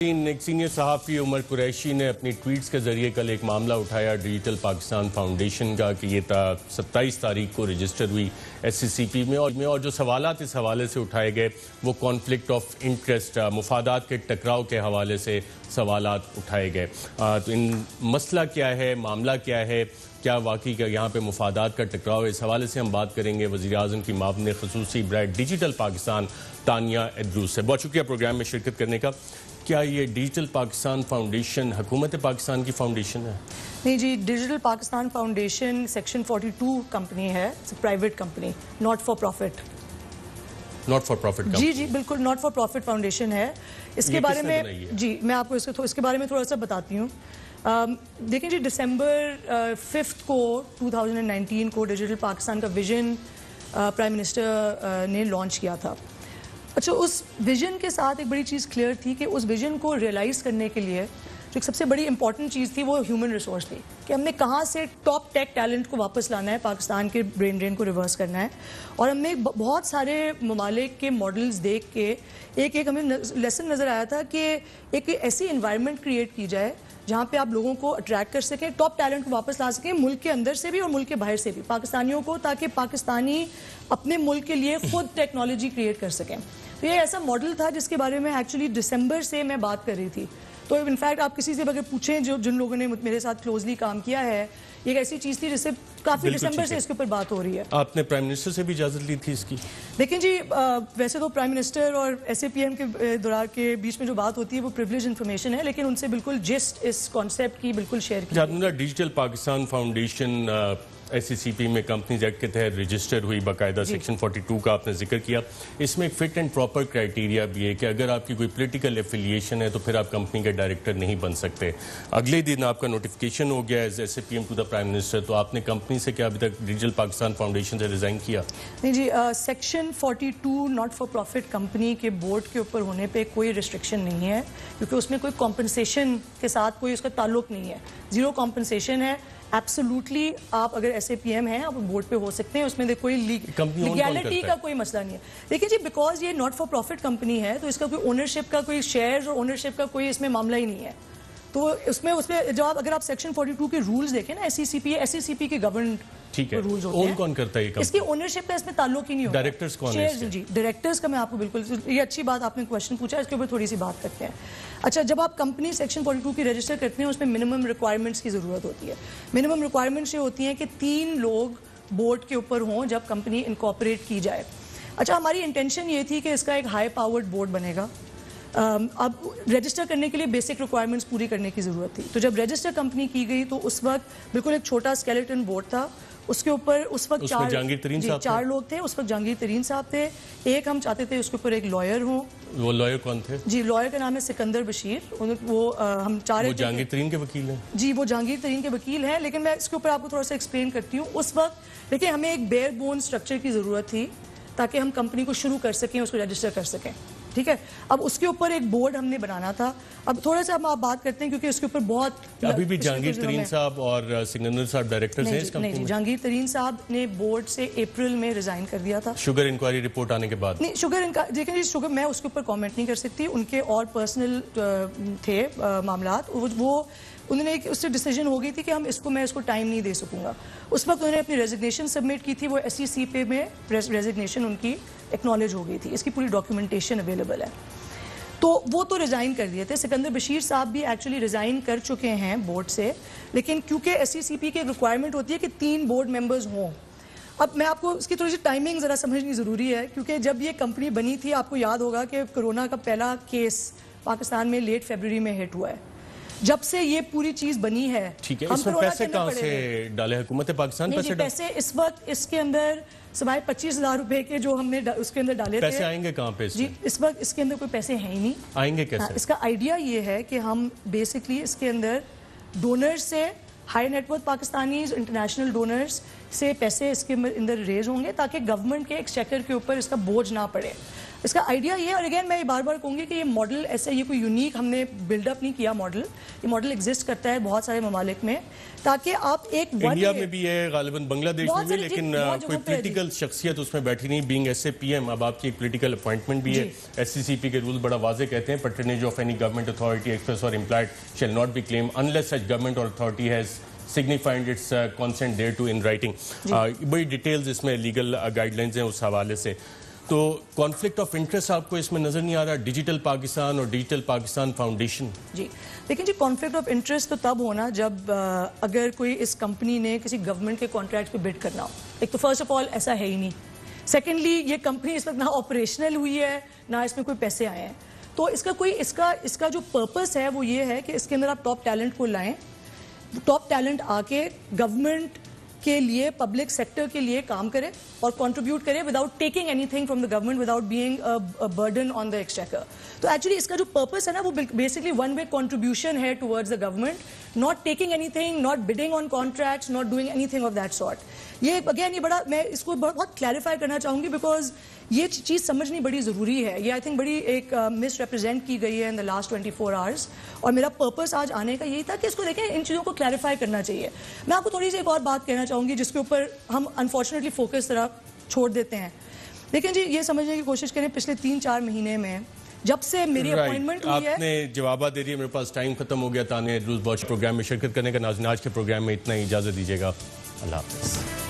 ایک سینئر صحافی عمر قریشی نے اپنی ٹویٹس کے ذریعے کل ایک معاملہ اٹھایا ڈیجیٹل پاکستان فاؤنڈیشن کا کہ یہ 27 تاریخ کو رجسٹر ہوئی SCCP میں اور جو سوالات اس حوالے سے اٹھائے گئے وہ کانفلکٹ آف انٹرسٹ مفادات کے ٹکراؤ کے حوالے سے سوالات اٹھائے گئے۔ تو ان مسئلہ کیا ہے، معاملہ کیا ہے، کیا واقعی کا یہاں پہ مفادات کا ٹکراؤ ہے، اس حوالے سے ہم بات کریں گے وزیر اعظم کی معاون خصوصی برائے ڈیجیٹل پاکستان تانیہ ادروس سے۔ بہت شکریہ پروگرام میں شرکت کرنے کا۔ کیا یہ ڈیجیٹل پاکستان فاؤنڈیشن حکومت پاکستان کی فاؤنڈیشن ہے؟ نہیں جی، digital Pakistan foundation section 42 company ہے، private company, not for profit. Not for profit? جی بالکل ناٹ فار پروفٹ فاؤنڈیشن ہے۔ اس کے بارے میں جی میں آپ کو اس کے بارے میں تھوڑا سا بتاتی ہوں۔ دیکھیں جی، دسمبر 5 کو 2019 کو ڈیجیٹل پاکستان کا ویژن پرائم منسٹر نے لانچ کیا تھا۔ اچھا، اس ویژن کے ساتھ ایک بڑی چیز کلیئر تھی کہ اس ویژن کو ریئلائز کرنے کے لیے جو ایک سب سے بڑی امپورٹنٹ چیز تھی وہ ہیومن ریسورس تھی، کہ ہم نے کہاں سے ٹاپ ٹیک ٹیلنٹ کو واپس لانا ہے، پاکستان کے برین ڈرین کو ریورس کرنا ہے۔ اور ہم نے بہت سارے ممالک کے ماڈلز دیکھ کے ایک ہمیں لیسن نظر آیا تھا کہ ایک ایسی انوائرمنٹ کریٹ کی جائے جہاں پہ آپ لوگوں کو اٹریکٹ کر سکیں، ٹاپ ٹیلنٹ کو واپس لا سکیں، ملک کے اندر سے بھی اور ملک کے باہر سے بھی پاکستانیوں کو، تاکہ پاکستانی اپنے ملک کے لیے خود ٹیکنالوجی کریٹ کر سکیں۔ تو یہ ایسا ماڈل تھا جس کے بارے میں ایکچولی دسمبر سے میں بات کر رہی تھی۔ تو انفیکٹ آپ کسی سے اگر پوچھیں جن لوگوں نے میرے ساتھ کلوزلی کام کیا ہے، یہ ایک ایسی چیز تھی جس سے کافی دسمبر سے اس کے اوپر بات ہو رہی ہے۔ آپ نے پرائم منسٹر سے بھی اجازت لی تھی اس کی؟ دیکھیں جی، ویسے تو پرائم منسٹر اور SAPM کے دوران کے بیچ میں جو بات ہوتی ہے وہ پریویلیج انفارمیشن ہے، لیکن ان سے بالکل جسٹ اس کانسیپٹ کی بالکل شیئر کی۔ ڈیجیٹل پاکستان فاؤنڈیشن SCCP میں کمپنیز ایکٹ کے تحت رجسٹر ہوئی، باقاعدہ سیکشن 42 کا آپ نے ذکر کیا۔ اس میں ایک فٹ اینڈ پراپر کرائیٹیریا بھی ہے کہ اگر آپ کی کوئی پولیٹیکل ایفیلیشن ہے تو پھر آپ کمپنی کے ڈائریکٹر نہیں بن سکتے۔ اگلے دن آپ کا نوٹیفیکیشن ہو گیا as SAPM to the prime minister, تو آپ نے کمپنی سے کیا ابھی تک ڈیجیٹل پاکستان فاؤنڈیشن سے ریزائن کیا؟ نہیں جی، section 42 not for profit company کے بورڈ کے اوپر ہونے پہ کوئی ریسٹرکشن نہیں ہے، کیونکہ اس میں کوئی کمپنسیشن کے ساتھ کوئی اس کا تعلق نہیں ہے، زیرو کمپنسیشن ہے۔ ایبسولوٹلی آپ اگر SAPM ہیں آپ بورڈ پہ ہو سکتے ہیں، اس میں کوئی لیگیلٹی کا کوئی مسئلہ نہیں ہے۔ دیکھیں جی، بیکاز یہ ناٹ فار پروفٹ کمپنی ہے تو اس کا کوئی اونرشپ کا کوئی شیئرز اور اونرشپ کا کوئی اس میں معاملہ ہی نہیں ہے۔ تو اس میں جب اگر آپ سیکشن 42 کے رولز دیکھیں نا، SCCP کے گورنمنٹ رولز ہوتے ہیں، کون کرتا ہے اس کی اونرشپ کا اس میں تعلق ہی نہیں ہوتا۔ ڈائریکٹرز کون ہیں؟ جی ڈائریکٹرز کا میں آپ کو بالکل، یہ اچھی بات آپ نے کویشچن پوچھا، اس کے اوپر تھوڑی سی بات کرتے ہیں۔ اچھا، جب آپ کمپنی سیکشن 42 کی رجسٹر کرتے ہیں اس میں منیمم ریکوائرمنٹس کی ضرورت ہوتی ہے۔ منیمم ریکوائرمنٹس یہ ہوتی ہیں کہ 3 لوگ بورڈ کے اوپر ہوں جب کمپنی انکارپوریٹ کی جائے۔ اچھا، ہماری انٹینشن یہ تھی کہ اس کا ایک ہائی پاورڈ بورڈ بنے گا۔ اب رجسٹر کرنے کے لیے بیسک ریکوائرمنٹس پوری کرنے کی ضرورت تھی، تو جب رجسٹر کمپنی کی گئی تو اس وقت بالکل ایک چھوٹا اسکیلیٹن بورڈ تھا، اس کے اوپر اس وقت 4 لوگ تھے۔ اس وقت جہانگیر ترین صاحب تھے، ایک ہم چاہتے تھے اس کے اوپر ایک لائر ہوں۔ وہ لائر کون تھے؟ جی، لائر کا نام ہے سکندر بشیر۔ وہ ہم چاہ رہے تھے جہانگیر ترین کے وکیل ہیں؟ جی، وہ جہانگیر ترین کے وکیل ہیں، لیکن میں اس کے اوپر آپ کو تھوڑا سا ایکسپلین کرتی ہوں۔ اس وقت دیکھیں ہمیں ایک بیئر بون اسٹرکچر کی ضرورت تھی تاکہ ہم کمپنی کو شروع کر سکیں، اس کو رجسٹر کر سکیں، ٹھیک ہے۔ اب اس کے اوپر ایک بورڈ ہم نے بنانا تھا۔ اب تھوڑا سا ہم آپ بات کرتے ہیں کیونکہ اس کے اوپر بہت ابھی بھی جہانگیر ترین صاحب اور سکندر صاحب ڈائریکٹرز ہیں اس کمپنی میں؟ نہیں، جہانگیر ترین صاحب نے بورڈ سے اپریل میں ریزائن کر دیا تھا، شوگر انکوائری رپورٹ آنے کے بعد۔ نہیں، شوگر دیکھیں جی، شوگر میں اس کے اوپر کامنٹ نہیں کر سکتی، ان کے اور پرسنل تھے معاملات، وہ انہوں نے اس سے ڈیسیجن ہو گئی تھی کہ میں اس کو ٹائم نہیں دے سکوں گا۔ اس وقت انہوں نے اپنی ریزگنیشن سبمٹ کی تھی، وہ SCCP میں ریزگنیشن ان کی ایکنالج ہو گئی تھی، اس کی پوری ڈاکیومنٹیشن اویلیبل ہے۔ تو وہ تو ریزائن کر دیے تھے۔ سکندر بشیر صاحب بھی ایکچولی ریزائن کر چکے ہیں بورڈ سے، لیکن کیونکہ SCCP کی ریکوائرمنٹ ہوتی ہے کہ 3 بورڈ ممبرز ہوں۔ اب میں آپ کو اس کی تھوڑی سی ٹائمنگ ذرا سمجھنی ضروری ہے، کیونکہ جب یہ کمپنی بنی تھی آپ کو یاد ہوگا کہ کرونا کا پہلا کیس پاکستان میں لیٹ فیبروری میں ہٹ ہوا ہے۔ جب سے یہ پوری چیز بنی ہے، ٹھیک ہے، اس میں پیسے کہاں سے ڈالے حکومت پاکستان؟ پیسے اس وقت اس کے اندر سوائے 25,000 روپے کے جو ہم نے اس کے اندر ڈالے تھے، پیسے آئیں گے کہاں پہ؟ جی، اس وقت اس کے اندر کوئی پیسے ہیں ہی نہیں۔ آئیں گے کیسے؟ اس کا آئیڈیا یہ ہے کہ ہم بیسکلی اس کے اندر ڈونرز سے، high net worth Pakistanis, international donors سے پیسے اس کے اندر ریز ہوں گے تاکہ گورنمنٹ کے ایکسچیکر کے اوپر اس کا بوجھ نہ پڑے. اس کا آئیڈیا یہ ہے, اور اگین میں یہ بار بار کہوں گی کہ یہ ماڈل ایسا, یہ کوئی یونیک ہم نے بلڈ اپ نہیں کیا ماڈل, یہ ماڈل ایگزسٹ کرتا ہے بہت سارے ممالک میں, تاکہ آپ ایک انڈیا میں بھی ہے, غالباً بنگلہ دیش میں بھی, لیکن کوئی پولیٹیکل شخصیت اس میں بیٹھی نہیں. Being S A P M, اب آپ کی ایک پولیٹیکل اپوائنٹمنٹ بھی ہے. ایس سی سی پی کے رول بڑا واضح کہتے ہیں, patronage of any government authority express اور implied shall not be claim unless such government اور authority has signified its consent thereto in writing. بڑی ڈیٹیلز اس میں لیگل گائیڈ لائنز ہیں اس حوالے سے. تو کانفلکٹ آف انٹرسٹ آپ کو اس میں نظر نہیں آ رہا, ڈیجیٹل پاکستان اور ڈیجیٹل پاکستان فاؤنڈیشن؟ جی لیکن جی کانفلکٹ آف انٹرسٹ تو تب ہونا جب اگر کوئی اس کمپنی نے کسی گورنمنٹ کے کانٹریکٹ پہ بڈ کرنا ہو. ایک تو فرسٹ آف آل ایسا ہے ہی نہیں. سیکنڈلی یہ کمپنی اس وقت نہ آپریشنل ہوئی ہے نہ اس میں کوئی پیسے آئے ہیں. تو اس کا جو پرپس ہے وہ یہ ہے کہ اس کے اندر آپ ٹاپ ٹیلنٹ کو لائیں, ٹاپ ٹیلنٹ آ کے گورنمنٹ کے لیے, پبلک سیکٹر کے لیے کام کرے اور کنٹریبیوٹ کرے without taking anything from the government, without being burden on the exchequer. تو ایکچولی اس کا جو پرپس ہے نا وہ بیسکلی ون وے کنٹریبیوشن ہے towards the government, not taking anything, not bidding on contracts, not doing anything of that sort. یہ again یہ بڑا, میں اس کو بہت کلیریفائی کرنا چاہوں گی بیکاز یہ چیز سمجھنی بڑی ضروری ہے. یہ آئی تھنک بڑی ایک مس ریپرزینٹ کی گئی ہے ان دا لاسٹ 24 آورس, اور میرا پرپس آج آنے کا یہی تھا کہ اس کو دیکھیں, ان چیزوں کو کلیریفائی کرنا چاہیے. میں آپ کو تھوڑی سی ایک اور بات کہنا چاہوں گی جس کے اوپر ہم انفارچونیٹلی فوکس طرح چھوڑ دیتے ہیں. لیکن جی یہ سمجھنے کی کوشش کریں, پچھلے 3-4 مہینے میں جب سے میری اپوائنٹمنٹ ہوئی ہے, آپ نے جوابات دے دیے, میرے پاس ٹائم ختم ہو گیا. تانیہ روز باچ پروگرام میں شرکت کرنے کا, ناظرین آج کے پروگرام میں اتنا ہی, اجازت دیجیے گا. اللہ حافظ.